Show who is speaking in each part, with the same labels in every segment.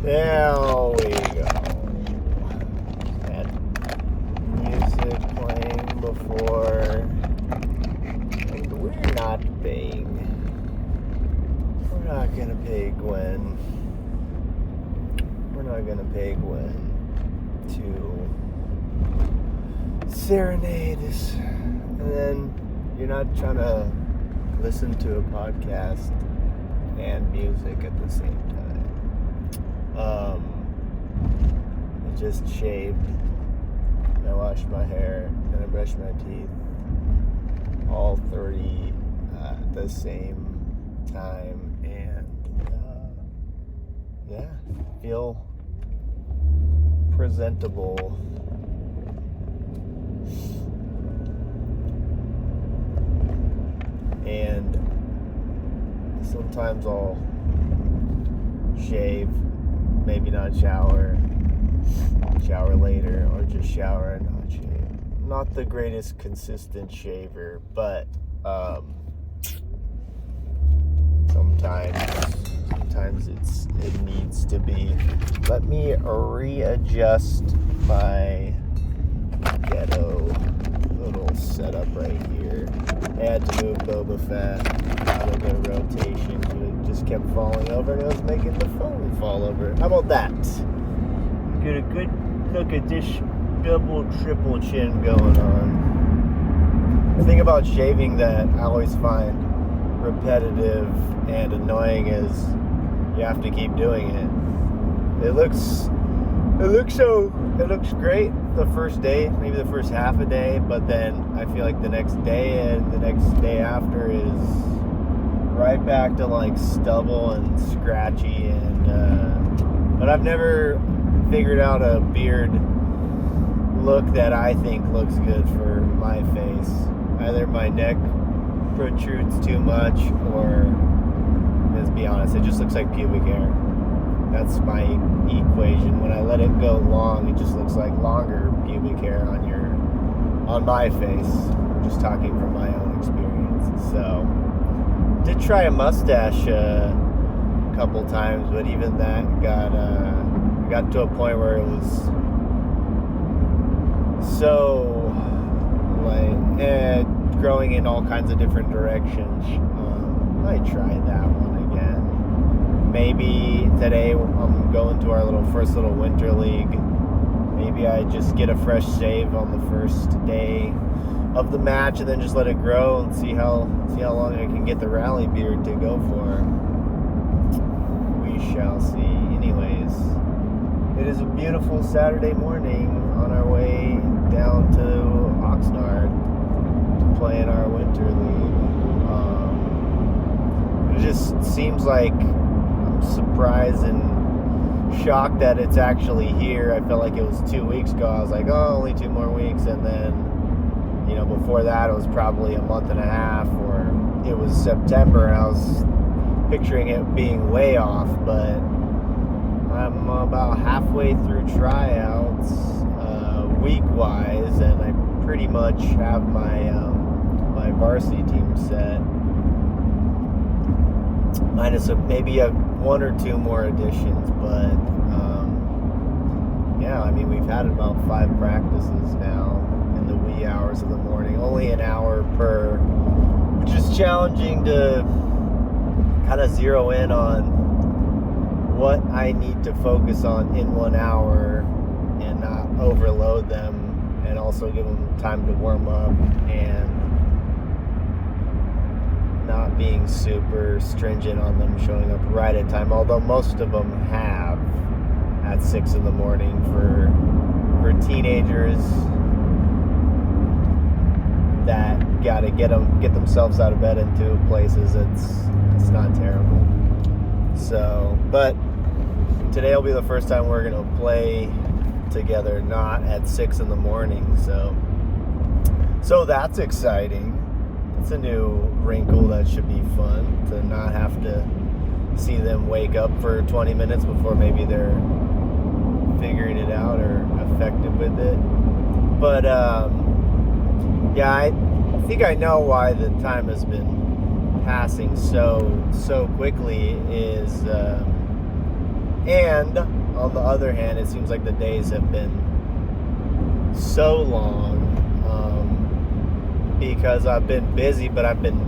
Speaker 1: There we go. Had music playing before, and we're not paying. We're not gonna pay Gwen. We're not gonna pay Gwen to serenade us, and then you're not trying to listen to a podcast and music at the same time. I just shaved, I washed my hair, and I brushed my teeth, all 30 at the same time, and feel presentable. And sometimes I'll shave, maybe not shower later, or just shower and not shave. Not the greatest consistent shaver, but sometimes it needs to be. Let me readjust my ghetto little setup right here. I had to move Boba Fett out of the rotation. It just kept falling over, and it was making the phone fall over. How about that? Get a good look at this double, triple chin going on. The thing about shaving that I always find repetitive and annoying is you have to keep doing it. It looks great the first day, maybe the first half a day, but then I feel like the next day and the next day after is right back to like stubble and scratchy, and but I've never figured out a beard look that I think looks good for my face. Either my neck protrudes too much, or, let's be honest, it just looks like pubic hair. That's my equation. When I let it go long, it just looks like longer pubic hair on my face. I'm just talking from my own experience. So, did try a mustache a couple times, but even that got to a point where it was so growing in all kinds of different directions. I might try that one again. Maybe today I'm going to our first little winter league. Maybe I just get a fresh shave on the first day of the match, and then just let it grow and see how long I can get the rally beard to go for. We shall see. Anyways, it is a beautiful Saturday morning on our way down to Oxnard to play in our winter league. It just seems like I'm surprised and shocked that it's actually here. I felt like it was 2 weeks ago. I was like, oh, only 2 more weeks, and then before that it was probably a month and a half, or it was September, and I was picturing it being way off, but I'm about halfway through tryouts week-wise, and I pretty much have my varsity team set, minus maybe one or two more additions, but we've had about 5 practices now in the wee hours of the morning, only an hour per, which is challenging to kind of zero in on what I need to focus on in 1 hour and not overload them, and also give them time to warm up, and not being super stringent on them showing up right at time, although most of them have at 6 in the morning. For teenagers that gotta get themselves out of bed into places, it's not terrible. So, but today will be the first time we're gonna play together, not at 6 in the morning. So that's exciting. It's a new wrinkle that should be fun, to not have to see them wake up for 20 minutes before maybe they're figuring it out or affected with it. But I think I know why the time has been passing so quickly, is And on the other hand, it seems like the days have been so long because I've been busy, but I've been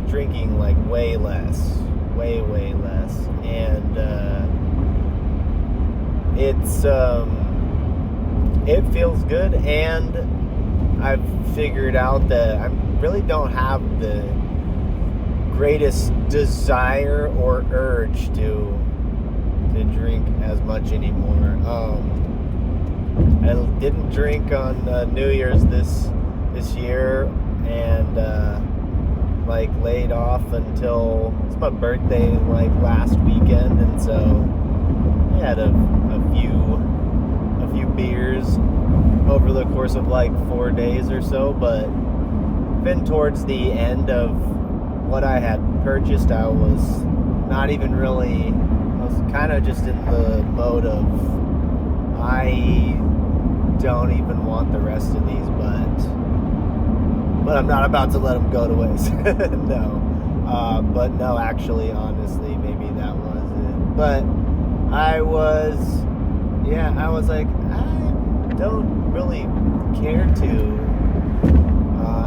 Speaker 1: drinking like way less. And it feels good, and I've figured out that I really don't have the greatest desire or urge to drink as much anymore. I didn't drink on New Year's this year, and like laid off until it's my birthday like last weekend, and so I had a few beers over the course of like 4 days or so. But then towards the end of what I had purchased, I was not even really, I was kind of just in the mode of I don't even want the rest of these, but I'm not about to let them go to waste. No. But no, actually, honestly, maybe that was it. But I was like, I don't really care to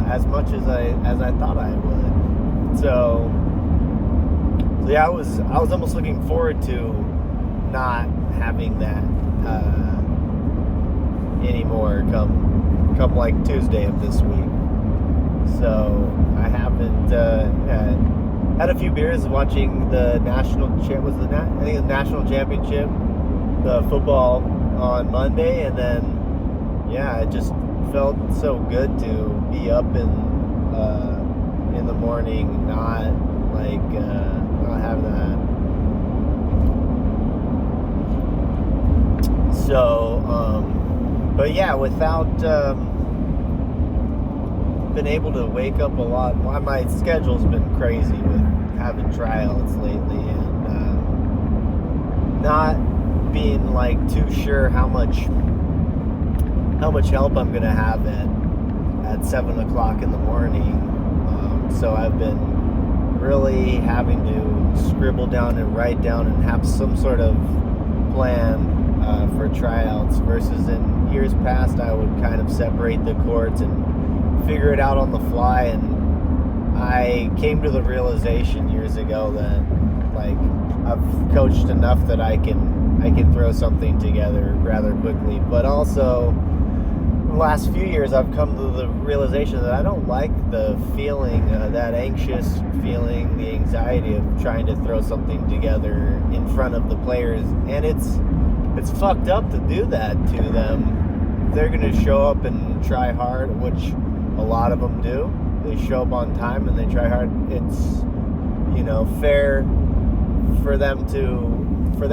Speaker 1: as much as I thought I would. So yeah, I was almost looking forward to not having that anymore come like Tuesday of this week. So I haven't had a few beers watching the national championship, the football on Monday, and then it just felt so good to be up in the morning, not have that. So but yeah, without been able to wake up a lot. My schedule's been crazy with having tryouts lately, and not being like too sure how much help I'm gonna have at 7 o'clock in the morning. So I've been really having to scribble down and write down and have some sort of plan for tryouts, versus in years past I would kind of separate the courts and figure it out on the fly. And I came to the realization years ago that like I've coached enough that I can throw something together rather quickly. But also in the last few years I've come to the realization that I don't like the feeling, that anxious feeling, the anxiety of trying to throw something together in front of the players. And it's fucked up to do that to them. They're going to show up and try hard, which a lot of them do. They show up on time and they try hard. It's, fair for there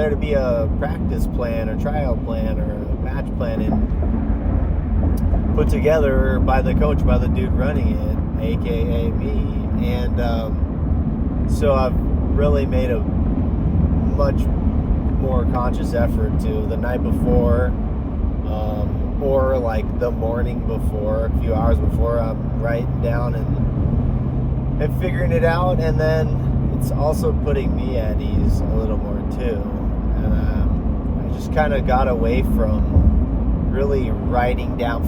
Speaker 1: to be a practice plan or trial plan or a match plan put together by the coach, by the dude running it, aka me. And so I've really made a much more conscious effort to the night before, or like the morning before, a few hours before, I'm writing down and figuring it out. And then it's also putting me at ease a little more too. And I just kind of got away from really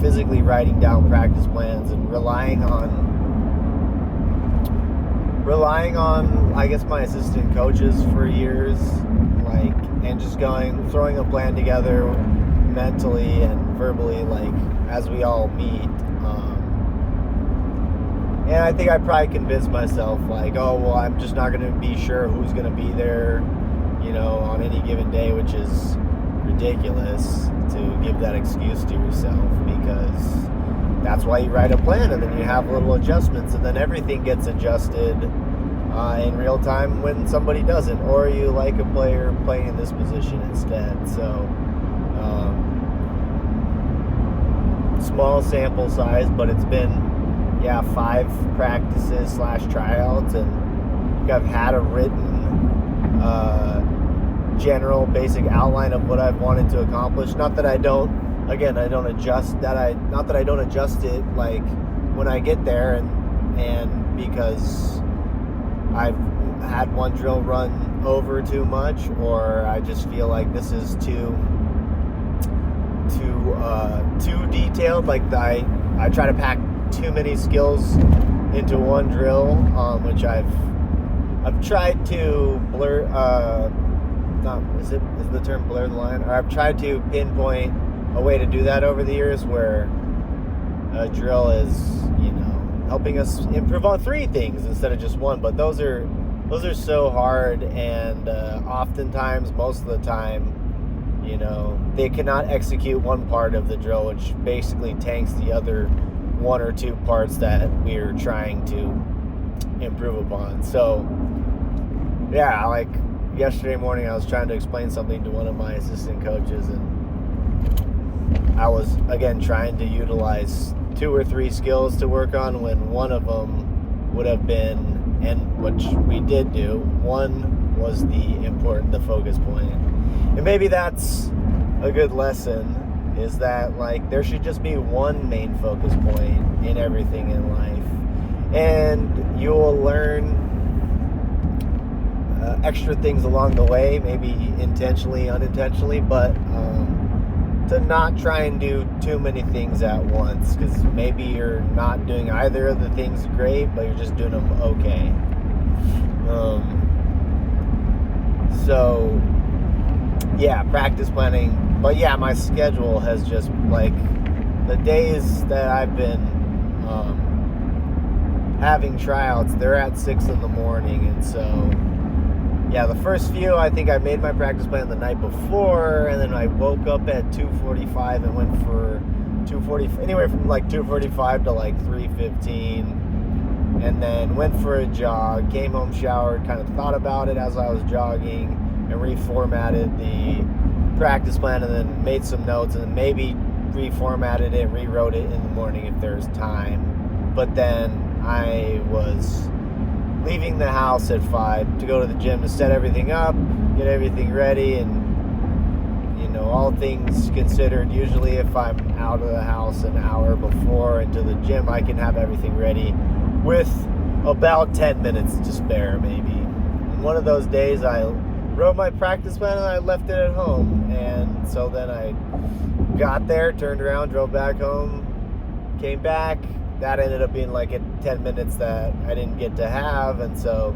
Speaker 1: physically writing down practice plans and relying on I guess my assistant coaches for years, and just throwing a plan together mentally and verbally, as we all meet. And I think I probably convinced myself, I'm just not going to be sure who's going to be there, on any given day, which is ridiculous to give that excuse to yourself, because that's why you write a plan, and then you have little adjustments, and then everything gets adjusted in real time when somebody doesn't, or you like a player playing in this position instead. So small sample size, but it's been 5 practices / tryouts, and I've had a written general basic outline of what I've wanted to accomplish. Not that I don't adjust it when I get there, and because I've had one drill run over too much, or I just feel like this is too detailed. Like I try to pack too many skills into one drill, which I've tried to blur. Is the term blur the line? Or I've tried to pinpoint a way to do that over the years, where a drill is, helping us improve on 3 things instead of just one. But those are so hard, and oftentimes, most of the time, they cannot execute one part of the drill, which basically tanks the other 1 or 2 parts that we're trying to improve upon. So yeah, like yesterday morning I was trying to explain something to one of my assistant coaches, and I was again trying to utilize 2 or 3 skills to work on, when one of them would have been, and which we did do, one was the focus point. And maybe that's a good lesson, is that like there should just be one main focus point in everything in life, and you'll learn extra things along the way, maybe intentionally, unintentionally, but to not try and do too many things at once, because maybe you're not doing either of the things great, but you're just doing them okay. So yeah, practice planning. But yeah, my schedule has just, like, the days that I've been having tryouts, they're at 6 in the morning, and so yeah, the first few, I think I made my practice plan the night before, and then I woke up at 2:45 and went for 2:40, anywhere from like 2:45 to like 3:15, and then went for a jog, came home, showered, kind of thought about it as I was jogging, and reformatted the practice plan, and then made some notes, and then maybe reformatted it, rewrote it in the morning if there's time. But then I was leaving the house at 5 to go to the gym to set everything up, get everything ready, and all things considered, usually if I'm out of the house an hour before into the gym, I can have everything ready with about 10 minutes to spare, maybe. And one of those days I wrote my practice plan and I left it at home, and so then I got there, turned around, drove back home, came back. That ended up being like 10 minutes that I didn't get to have, and so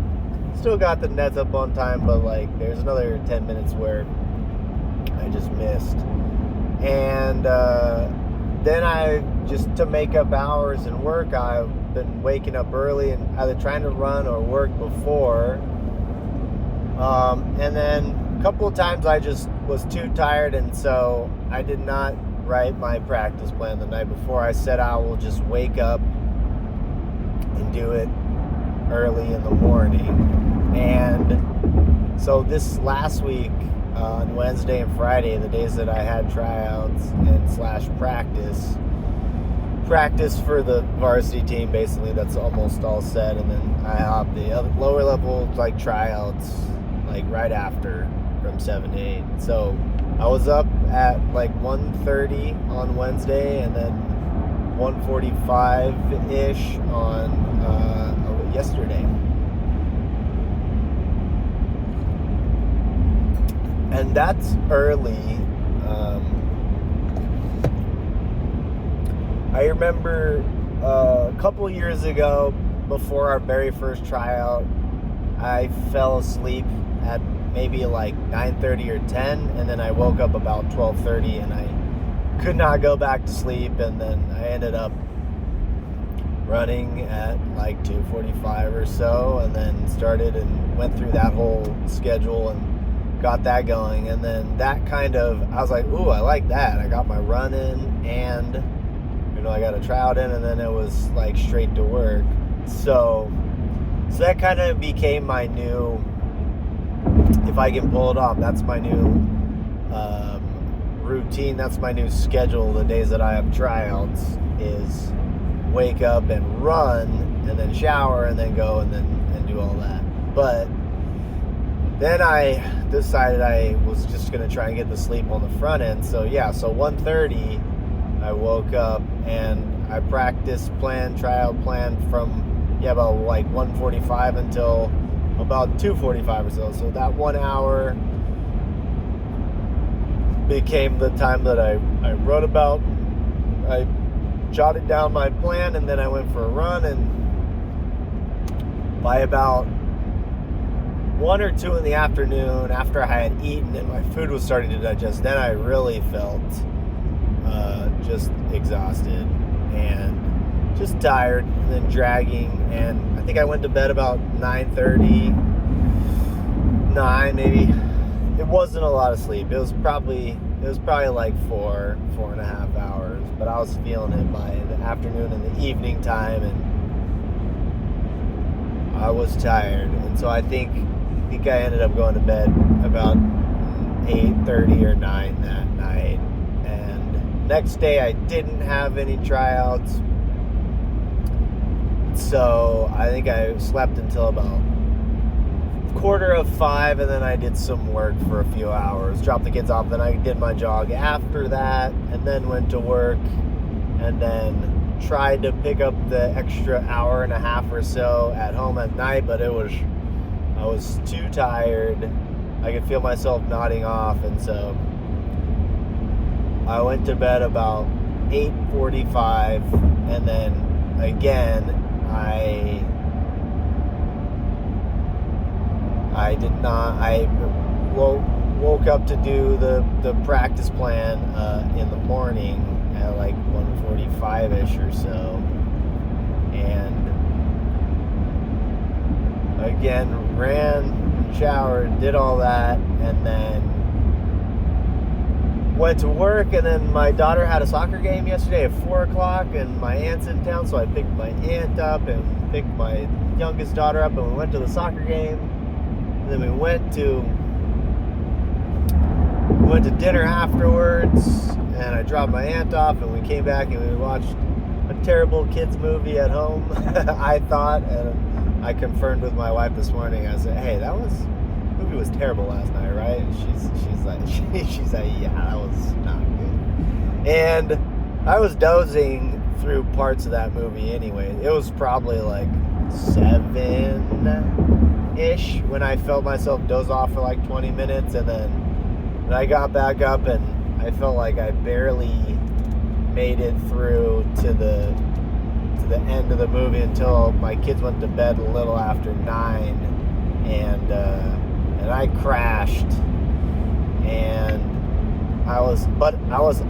Speaker 1: still got the nets up on time, but like there's another 10 minutes where I just missed. And then I, just to make up hours and work, I've been waking up early and either trying to run or work before. And then a couple of times I just was too tired, and so I did not write my practice plan the night before. I said I will just wake up and do it early in the morning. And so this last week, on Wednesday and Friday, the days that I had tryouts and practice for the varsity team, basically that's almost all set, and then I have the other lower level like tryouts like right after from 7 to 8. So I was up at like 1:30 on Wednesday, and then 1:45-ish on yesterday. And that's early. I remember a couple years ago, before our very first tryout, I fell asleep at maybe like 9:30 or 10, and then I woke up about 12:30, and I could not go back to sleep, and then I ended up running at like 2:45 or so, and then started and went through that whole schedule and got that going. And then that kind of, I was like, ooh, I like that. I got my run in, and I got a tryout in, and then it was like straight to work. So that kind of became my new, if I can pull it off, that's my new routine. That's my new schedule. The days that I have tryouts is wake up and run, and then shower, and then go and do all that. But then I decided I was just going to try and get the sleep on the front end. So 1:30 I woke up, and I tryout plan from about like 1:45 until about 2:45 or so. So that 1 hour became the time that I wrote about. I jotted down my plan, and then I went for a run, and by about 1 or 2 in the afternoon, after I had eaten and my food was starting to digest, then I really felt just exhausted and just tired, and then dragging. And I think I went to bed about 9:30, 9 maybe. It wasn't a lot of sleep. It was probably like 4.5 hours, but I was feeling it by the afternoon and the evening time, and I was tired. And so I think I ended up going to bed about 8:30 or 9 that night. And next day I didn't have any tryouts, so I think I slept until about 4:45, and then I did some work for a few hours, dropped the kids off, then I did my jog after that, and then went to work, and then tried to pick up the extra hour and a half or so at home at night, but I was too tired. I could feel myself nodding off, and so I went to bed about 8:45, and then again I woke up to do the practice plan in the morning at like 1:45ish or so, and again ran, showered, did all that, and then went to work. And then my daughter had a soccer game yesterday at 4 o'clock, and my aunt's in town, so I picked my aunt up and picked my youngest daughter up, and we went to the soccer game. And then we went to dinner afterwards, and I dropped my aunt off, and we came back and we watched a terrible kids movie at home. I thought, and I confirmed with my wife this morning. I said, "Hey, the movie was terrible last night, right?" She's like, "Yeah, that was not good." And I was dozing through parts of that movie anyway. It was probably like 7-ish when I felt myself doze off for like 20 minutes, and then when I got back up, and I felt like I barely made it through to the end of the movie until my kids went to bed a little after 9, and I crashed, and I was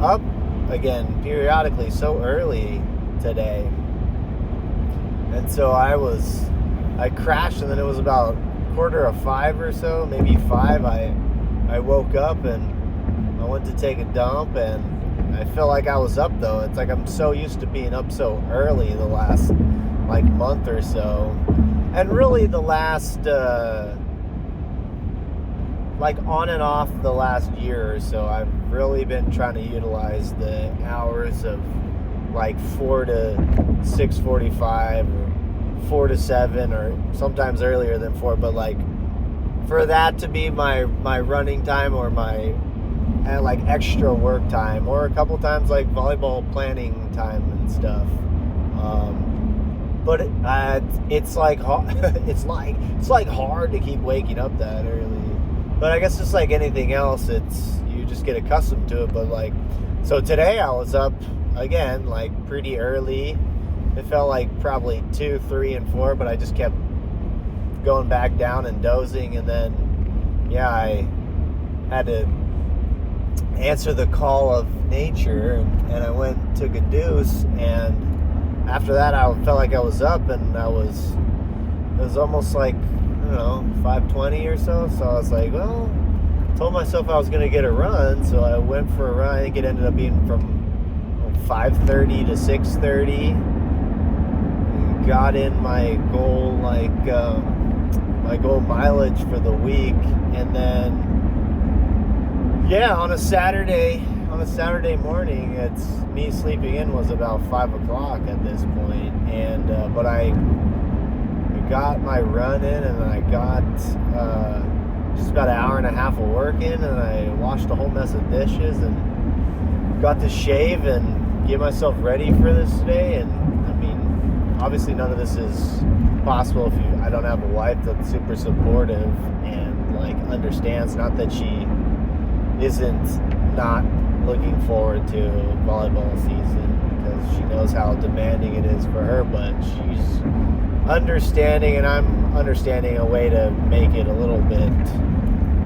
Speaker 1: up again periodically so early today, and so I crashed, and then it was about 4:45 or so, maybe 5. I woke up and I went to take a dump, and I felt like I was up though. It's like I'm so used to being up so early the last like month or so, and really the last like on and off the last year or so. I've really been trying to utilize the hours of like 4 to 6:45 or 4 to 7, or sometimes earlier than 4, but like for that to be my running time, or my like extra work time, or a couple times like volleyball planning time and stuff. But it's like it's like hard to keep waking up that early. But I guess just like anything else, you just get accustomed to it. But like, so today I was up again like pretty early. It felt like probably 2, 3, and 4, but I just kept going back down and dozing, and then I had to answer the call of nature, and I went and took a deuce, and after that I felt like I was up, and it was almost like, I don't know, 5:20 or so. So I was like, well, told myself I was going to get a run, so I went for a run. I think it ended up being from 5:30 to 6:30. Got in my goal my goal mileage for the week, and then on a Saturday morning, it's me sleeping in was about 5 o'clock at this point, and but I got my run in, and I got just about an hour and a half of work in, and I washed a whole mess of dishes, and got to shave and get myself ready for this today. And I mean, obviously none of this is possible if I don't have a wife that's super supportive and like understands. Not that she isn't not looking forward to volleyball season, because she knows how demanding it is for her, but she's understanding, and I'm understanding a way to make it a little bit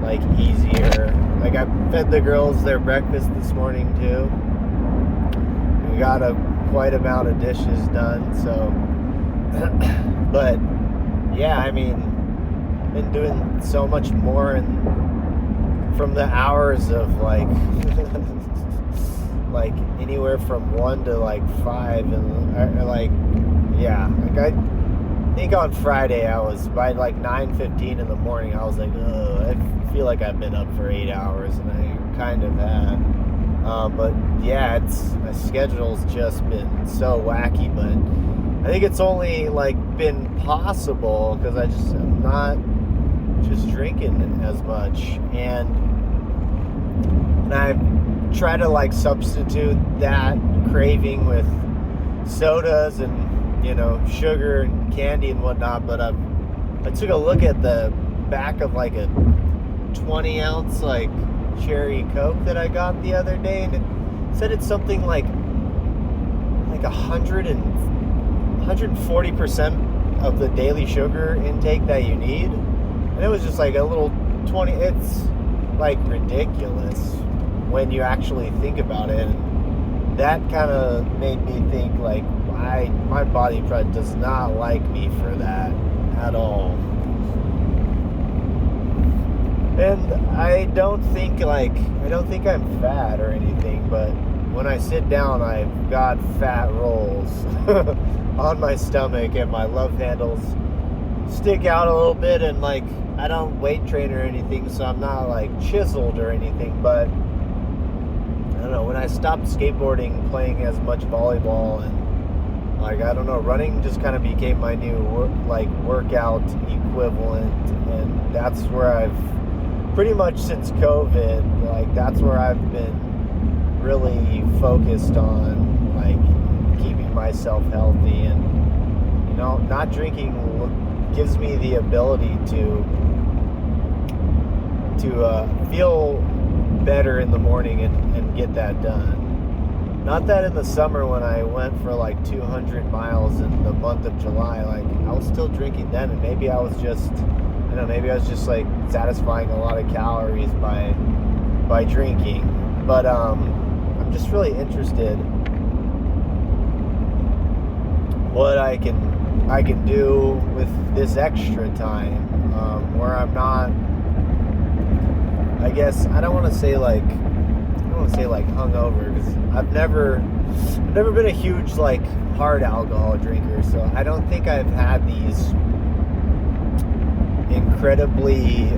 Speaker 1: like easier. Like, I fed the girls their breakfast this morning too. We got quite amount of dishes done, so but yeah, I mean, been doing so much more, and from the hours of like like anywhere from 1 to like 5, and like, yeah, like I think on Friday I was by like 9:15 in the morning, I was like, ugh, I feel like I've been up for 8 hours, and I kind of have. But yeah, my schedule's just been so wacky, but I think it's only like been possible because I'm not just drinking as much, and I've tried to like substitute that craving with sodas and, you know, sugar and candy and whatnot. But I took a look at the back of like a 20-ounce like cherry Coke that I got the other day, and it said it's something like 140% of the daily sugar intake that you need, and it was just like a little 20. It's like ridiculous when you actually think about it, and that kind of made me think like my body probably does not like me for that at all. And I don't think I'm fat or anything, but when I sit down, I've got fat rolls on my stomach, and my love handles stick out a little bit, and like, I don't weight train or anything, so I'm not like chiseled or anything, but I don't know, when I stopped skateboarding, playing as much volleyball, and like, I don't know, running just kind of became my new workout equivalent, and that's where I've pretty much since COVID, like, that's where I've been really focused on, like, keeping myself healthy. And, you know, not drinking gives me the ability to feel better in the morning and get that done. Not that in the summer when I went for like 200 miles in the month of July, like, I was still drinking then, and maybe I was just like satisfying a lot of calories by drinking. But I'm just really interested what I can do with this extra time, where I'm not, I guess, I don't want to say like hungover, because I've never been a huge like hard alcohol drinker, so I don't think I've had these incredibly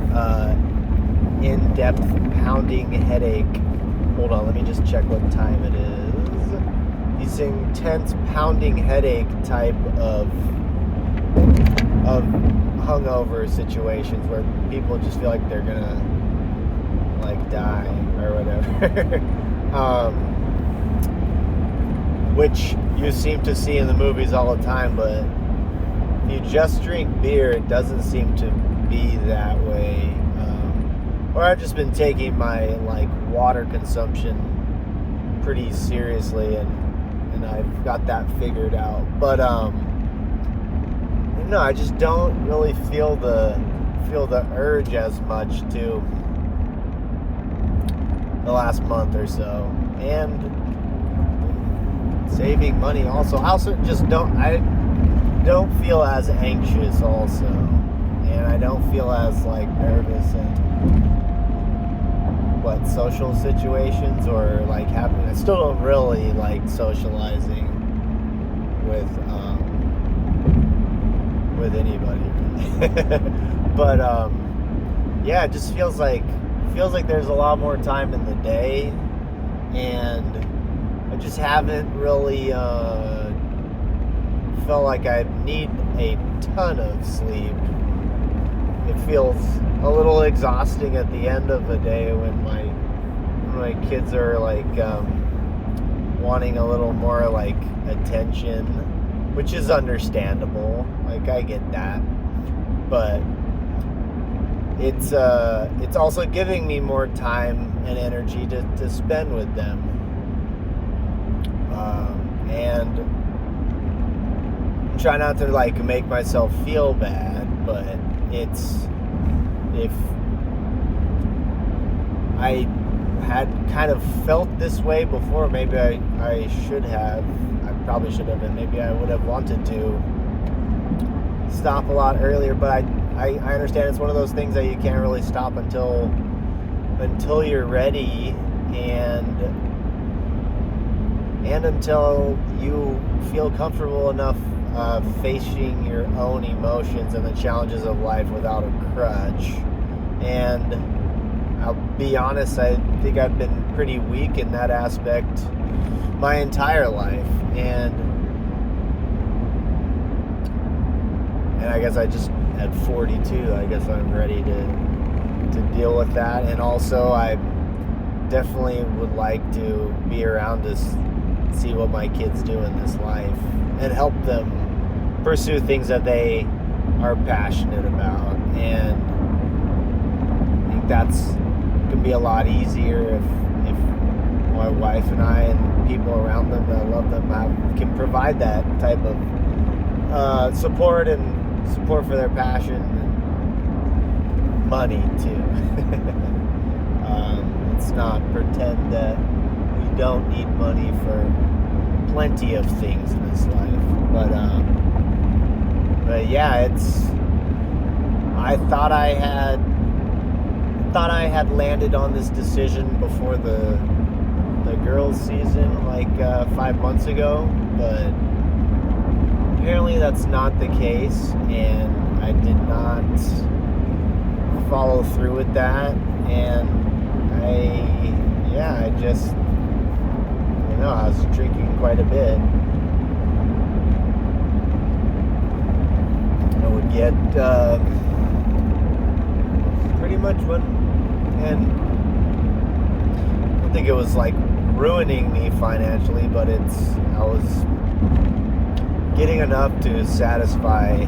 Speaker 1: in-depth pounding headache. Hold on, let me just check what time it is. These intense pounding headache type of hungover situations where people just feel like they're gonna like die or whatever. Which you seem to see in the movies all the time, but if you just drink beer, it doesn't seem to be that way. Or I've just been taking my like water consumption pretty seriously, and I've got that figured out. But no, I just don't really feel the urge as much to the last month or so. And saving money also. I also just don't feel as anxious also, and I don't feel as like nervous in social situations, or like having, I still don't really like socializing with anybody. But yeah, it just feels like there's a lot more time in the day, and I just haven't really felt like I need a ton of sleep. It feels a little exhausting at the end of the day when my kids are like wanting a little more like attention, which is understandable. Like, I get that. But it's also giving me more time and energy to spend with them. And try not to like make myself feel bad, but if I had kind of felt this way before, maybe I probably should have, and maybe I would have wanted to stop a lot earlier, but I understand it's one of those things that you can't really stop until you're ready, and until you feel comfortable enough facing your own emotions and the challenges of life without a crutch. And I'll be honest, I think I've been pretty weak in that aspect my entire life, and I guess I just at 42, I guess I'm ready to deal with that. And also I definitely would like to be around to see what my kids do in this life and help them pursue things that they are passionate about. And I think that's can be a lot easier if my wife and I and people around them that love them can provide that type of support for their passion and money too. Let's not pretend that we don't need money for plenty of things in this life. But yeah, I thought I had landed on this decision before the girls' season, like 5 months ago, but apparently that's not the case, and I did not follow through with that. And I was drinking quite a bit. I would get pretty much and I don't think it was like ruining me financially, but I was getting enough to satisfy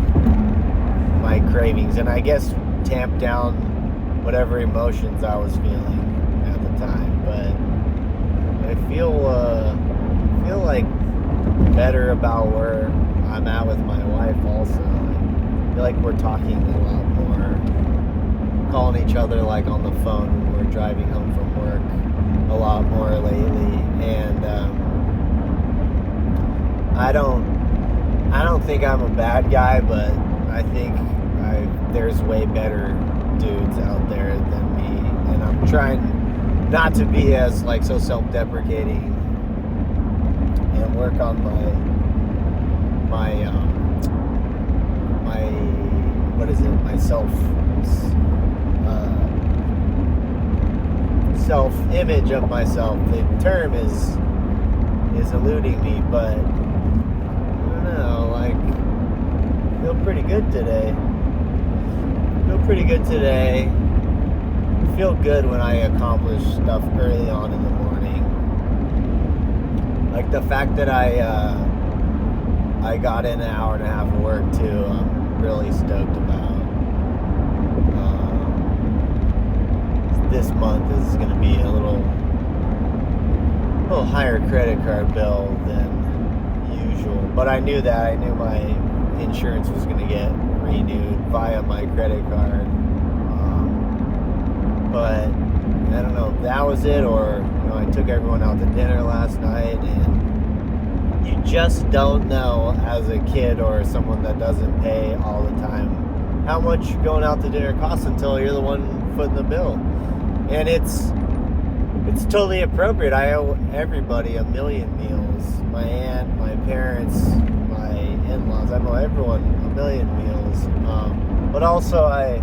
Speaker 1: my cravings, and I guess tamp down whatever emotions I was feeling at the time. But I feel like better about where I'm at with my wife also. I feel like we're talking a lot more, calling each other like on the phone when we're driving home from work a lot more lately. And I don't think I'm a bad guy, but I think there's way better dudes out there than me, and I'm trying not to be as like so self-deprecating and work on my self-image of myself. The term is eluding me, but I don't know, like, I feel pretty good today. I feel good when I accomplish stuff early on in the morning. Like the fact that I got in an hour and a half of work too, I'm really stoked about. This month is going to be a little higher credit card bill than usual, but I knew my insurance was going to get renewed via my credit card. But I don't know if that was it, or I took everyone out to dinner last night, and you just don't know as a kid or someone that doesn't pay all the time how much going out to dinner costs until you're the one footing the bill. And it's totally appropriate. I owe everybody a million meals. My aunt, my parents, my in-laws. I owe everyone a million meals. But also, I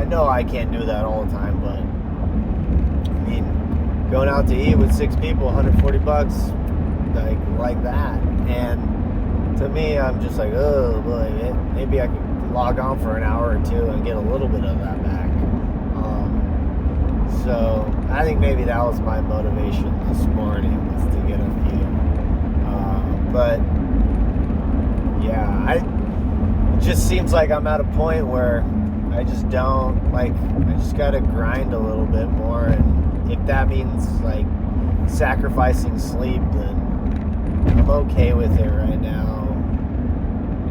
Speaker 1: know I can't do that all the time. But I mean, going out to eat with 6 people, $140, like that. And to me, I'm just like, oh boy, maybe I could log on for an hour or two and get a little bit of that back. So I think maybe that was my motivation this morning, was to get a few. But yeah, it just seems like I'm at a point where I just don't, like, I just gotta grind a little bit more, and if that means, like, sacrificing sleep, then I'm okay with it right now,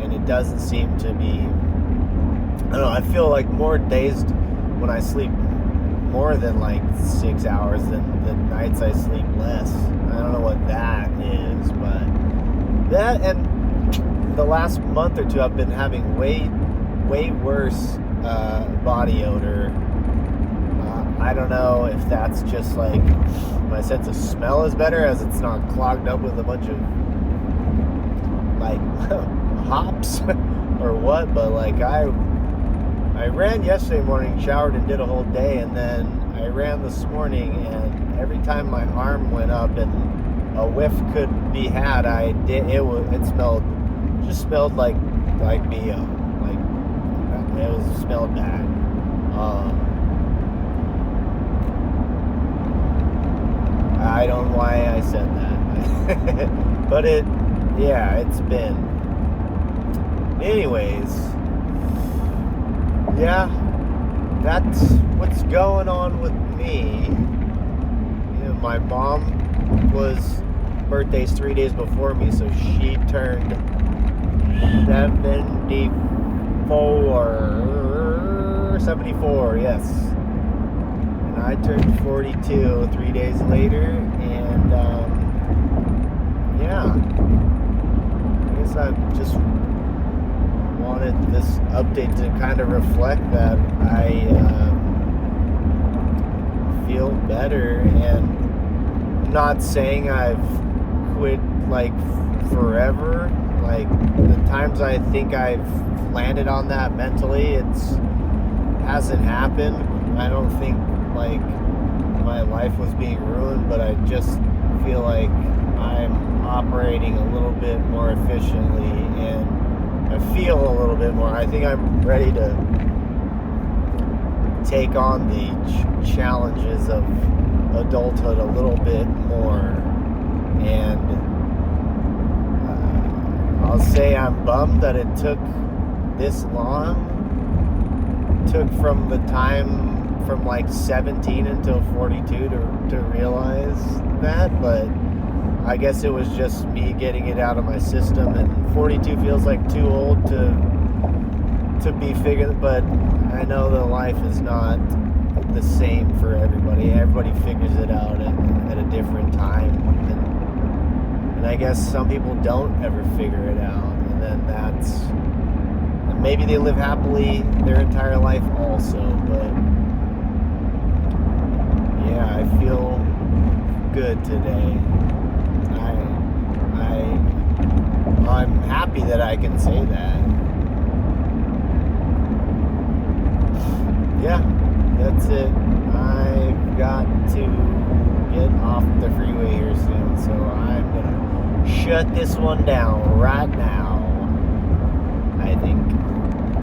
Speaker 1: and it doesn't seem to be, I don't know, I feel like more dazed when I sleep more than, like, 6 hours than the nights I sleep less. I don't know what that is, but that, and the last month or two I've been having way worse body odor. I don't know if that's just like my sense of smell is better, as it's not clogged up with a bunch of like hops or what, but like I ran yesterday morning, showered and did a whole day, and then I ran this morning, and every time my arm went up and a whiff could be had, it smelled like BO. It smelled bad. I don't know why I said that. But it's been. Anyways, yeah, that's what's going on with me. You know, my mom birthday's 3 days before me, so she turned 74, yes. And I turned 42 3 days later, and yeah, I guess I just wanted this update to kind of reflect that I feel better, and I'm not saying I've quit like forever. Like, the times I think I've landed on that mentally, hasn't happened. I don't think like my life was being ruined, but I just feel like I'm operating a little bit more efficiently, and I feel a little bit more. I think I'm ready to take on the challenges of adulthood a little bit more, and I'll say I'm bummed that it took this long. It took from the time from like 17 until 42 to realize that, but I guess it was just me getting it out of my system, and 42 feels like too old to be figured, but I know that life is not the same for everybody. Everybody figures it out at a different time, and I guess some people don't ever figure it out, and then maybe they live happily their entire life also, but yeah, I feel good today. I'm happy that I can say that. Yeah, that's it. I've got to get off the freeway here soon, so I'm gonna shut this one down right now.